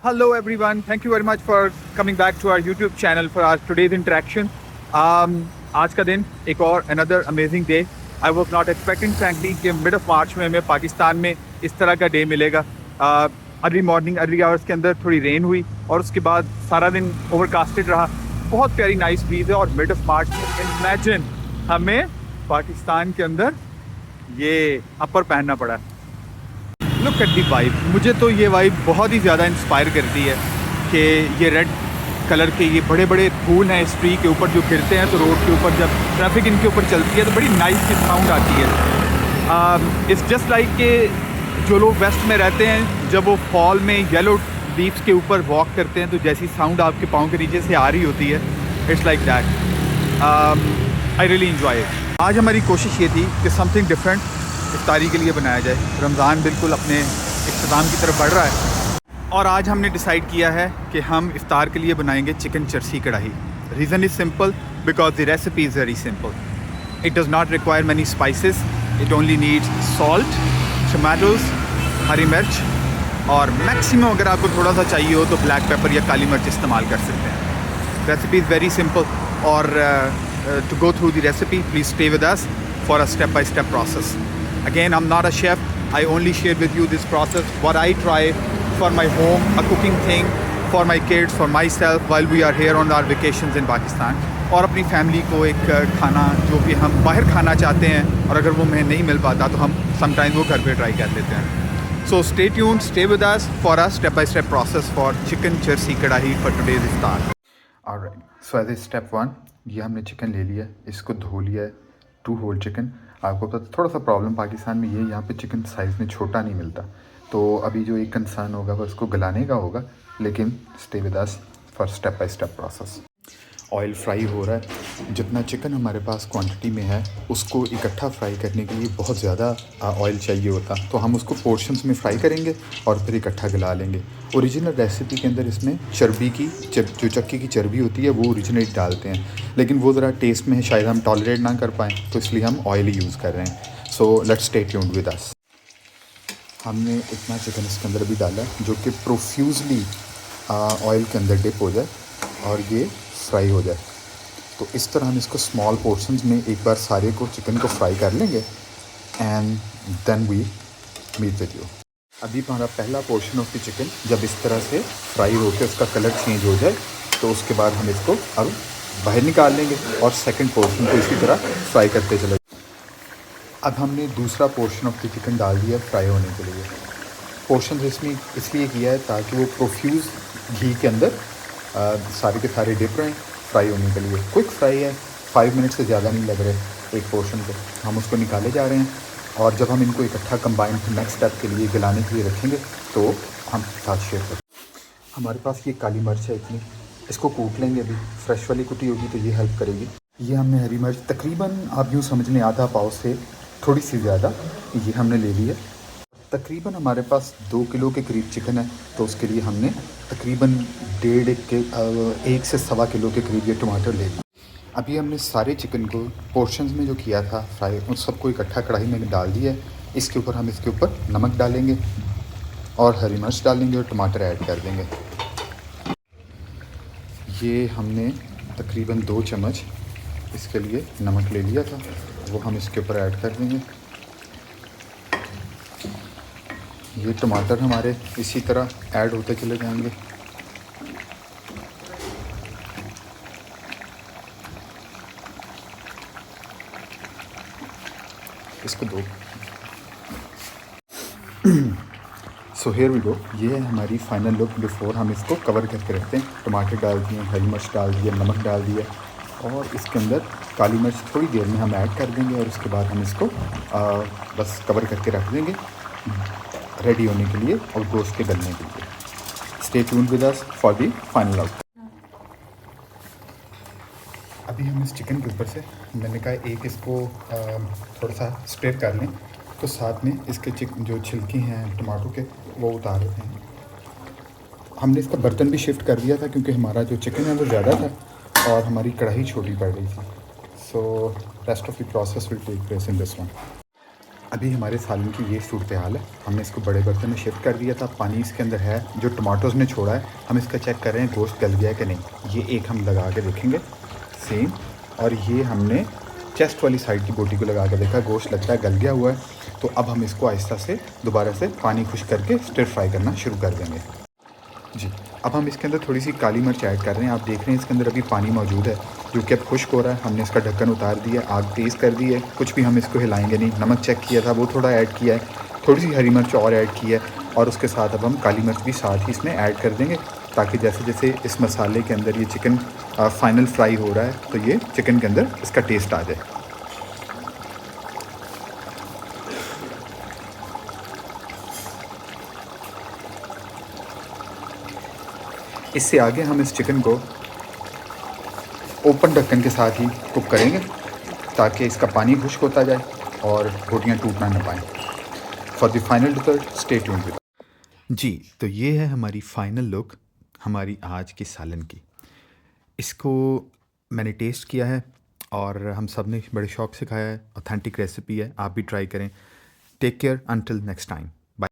Hello everyone. Thank you very much for coming back to our YouTube channel for our today's interaction. आज का दिन एक और another amazing day. I was not expecting frankly कि mid of March में हमें पाकिस्तान में इस तरह का डे मिलेगा. अर्ली मॉर्निंग अर्ली आवर्स के अंदर थोड़ी रेन हुई और उसके बाद सारा दिन ओवरकास्टेड रहा. बहुत प्यारी नाइस ब्रीज है और मिड ऑफ मार्च में इमेजिन हमें पाकिस्तान के अंदर ये अपर पहनना पड़ा. Look at the vibe. मुझे तो ये वाइब बहुत ही ज़्यादा इंस्पायर करती है कि ये रेड कलर के ये बड़े बड़े फूल हैं इस ट्री के ऊपर जो गिरते हैं तो रोड के ऊपर जब ट्रैफिक इनके ऊपर चलती है तो बड़ी नाइस सी साउंड आती है. इट्स जस्ट लाइक के जो लोग वेस्ट में रहते हैं जब वो फॉल में येलो लीव्स के ऊपर वॉक करते हैं तो जैसी साउंड आपके पाँव के नीचे से आ रही होती है, it's like that. I really enjoy it. आज हमारी कोशिश ये थी कि समथिंग डिफरेंट इफ्तारी के लिए बनाया जाए. रमज़ान बिल्कुल अपने इख्तिताम की तरफ बढ़ रहा है और आज हमने डिसाइड किया है कि हम इफ्तार के लिए बनाएंगे chicken charsi kadai. Reason is simple because the recipe is very simple. It does not require many spices. It only needs salt, tomatoes, हरी मिर्च और मैक्सिमम अगर आपको थोड़ा सा चाहिए हो तो ब्लैक पेपर या काली मिर्च इस्तेमाल कर सकते हैं. रेसिपी इज़ वेरी सिंपल और to go through the recipe please stay with us for a step by step process. Again, I'm not a chef. I only share with you this process, what I try for my home, a cooking thing, for my kids, for myself while we are here on our vacations in Pakistan. और अपनी family को एक खाना जो भी हम बाहर खाना चाहते हैं और अगर वो हमें नहीं मिल पाता तो हम समटाइम वो घर पे ट्राई कर लेते हैं. So stay tuned, stay with us for a step by step process for chicken chersi कढ़ाई for today's iftar. Alright, so as a step one, ये हमने चिकन ले लिया, इसको धो लिया है. 2 होल चिकन. आपको पता थोड़ा सा प्रॉब्लम पाकिस्तान में ये यहाँ पे चिकन साइज़ में छोटा नहीं मिलता तो अभी जो एक कंसर्न होगा वो उसको गलाने का होगा. लेकिन stay with us for step by step process. Oil fry हो रहा है. जितना चिकन हमारे पास क्वांटिटी में है उसको इकट्ठा फ्राई करने के लिए बहुत ज़्यादा ऑयल चाहिए होता तो हम उसको पोर्शंस में फ्राई करेंगे और फिर इकट्ठा गला लेंगे. ओरिजिनल रेसिपी के अंदर इसमें चर्बी की जो चक्की की चर्बी होती है वो ओरिजिनेट डालते हैं लेकिन वो ज़रा टेस्ट में शायद हम टॉलरेट ना कर पाएँ तो इसलिए हम ऑयल ही यूज़ कर रहे हैं. So let's stay tuned with us. हमने इतना चिकन इसके अंदर भी डाला जो कि प्रोफ्यूजली ऑयल के अंदर डिप हो जाए और ये फ्राई हो जाए. तो इस तरह हम इसको स्मॉल पोर्शंस में एक बार सारे को चिकन को फ्राई कर लेंगे and then we meet with you. अभी हमारा पहला पोर्शन ऑफ द चिकन जब इस तरह से फ्राई होकर उसका कलर चेंज हो जाए तो उसके बाद हम इसको अब बाहर निकाल लेंगे और सेकंड पोर्शन को इसी तरह फ्राई करते चले. अब हमने दूसरा पोर्शन ऑफ द चिकन डाल दिया फ्राई होने के लिए. पोर्शन इसमें इसलिए किया है ताकि वो प्रोफ्यूज़ घी के अंदर सारे के सारे डिप रहे फ्राई होने के लिए. क्विक फ्राई है, 5 मिनट से ज़्यादा नहीं लग रहे एक पोर्शन को. हम उसको निकाले जा रहे हैं और जब हम इनको इकट्ठा कंबाइन नेक्स्ट स्टेप के लिए गलाने के लिए रखेंगे तो हम साथ शेयर करें. हमारे पास ये काली मिर्च है इतनी, इसको कूट लेंगे. अभी फ्रेश वाली कुटी होगी तो ये हेल्प करेगी. ये हमने हरी मिर्च तकरीबन आप यूँ समझ लें आधा पाव से थोड़ी सी ज़्यादा ये हमने ले ली है. तकरीबन हमारे पास 2 किलो के करीब चिकन है तो उसके लिए हमने तकरीबन 1.5 से 1.25 किलो के करीब ये टमाटर ले लिए. अभी हमने सारे चिकन को पोर्शंस में जो किया था फ्राई उन सबको इकट्ठा कढ़ाई में डाल दिया है. इसके ऊपर हम इसके ऊपर नमक डालेंगे और हरी मिर्च डालेंगे और टमाटर ऐड कर देंगे. ये हमने तकरीबन 2 चम्मच इसके लिए नमक ले लिया था वो हम इसके ऊपर ऐड कर देंगे. ये टमाटर हमारे इसी तरह ऐड होते चले जाएंगे. इसको दो. So here we go. ये है हमारी फाइनल लुक बिफोर हम इसको कवर करके रखते हैं. टमाटर डाल दिए, हरी मिर्च डाल दिया, नमक डाल दिया और इसके अंदर काली मिर्च थोड़ी देर में हम ऐड कर देंगे और उसके बाद हम इसको बस कवर करके रख देंगे रेडी होने के लिए और गोश्त के गलने के लिए. Stay tuned with us for the final out. अभी हम इस चिकन के ऊपर से मैंने कहा एक इसको थोड़ा सा स्प्रेड कर लें तो साथ में इसके जो छिलके हैं टमाटो के वो उतार देते हैं. हमने इसका बर्तन भी शिफ्ट कर दिया था क्योंकि हमारा जो चिकन है वो ज़्यादा था और हमारी कढ़ाई छोटी पड़ गई थी. So rest of the process will take place in this one. अभी हमारे सालन की ये सूरत हाल है। हमने इसको बड़े बर्तन में शिफ्ट कर दिया था। पानी इसके अंदर है जो टमाटोज़ ने छोड़ा है। हम इसका चेक कर रहे हैं गोश्त गल गया है कि नहीं। ये एक हम लगा के देखेंगे सेम, और ये हमने चेस्ट वाली साइड की बोटी को लगा के देखा, गोश्त लगता है गल गया हुआ है। तो अब हम इसको आहिस्ता से दोबारा से पानी खुश करके स्टिर फ्राई करना शुरू कर देंगे। जी, अब हम इसके अंदर थोड़ी सी काली मिर्च ऐड कर रहे हैं। आप देख रहे हैं इसके अंदर अभी पानी मौजूद है जो कि अब खुश्क हो रहा है। हमने इसका ढक्कन उतार दिया, आग तेज़ कर दी है, कुछ भी हम इसको हिलाएंगे नहीं। नमक चेक किया था वो थोड़ा ऐड किया है, थोड़ी सी हरी मिर्च और ऐड की है, और उसके साथ अब हम काली मिर्च भी साथ ही इसमें ऐड कर देंगे, ताकि जैसे जैसे इस मसाले के अंदर ये चिकन फाइनल फ्राई हो रहा है तो ये चिकन के अंदर इसका टेस्ट आ जाए। इससे आगे हम इस चिकन को ओपन ढक्कन के साथ ही कुक करेंगे ताकि इसका पानी खुश्क होता जाए और बोटियाँ टूटना न पाएँ। For the final result stay tuned with. जी, तो ये है हमारी फ़ाइनल लुक हमारी आज की सालन की। इसको मैंने टेस्ट किया है और हम सब ने बड़े शौक़ से खाया है। ऑथेंटिक रेसिपी है, आप भी ट्राई करें। Take care, until next time.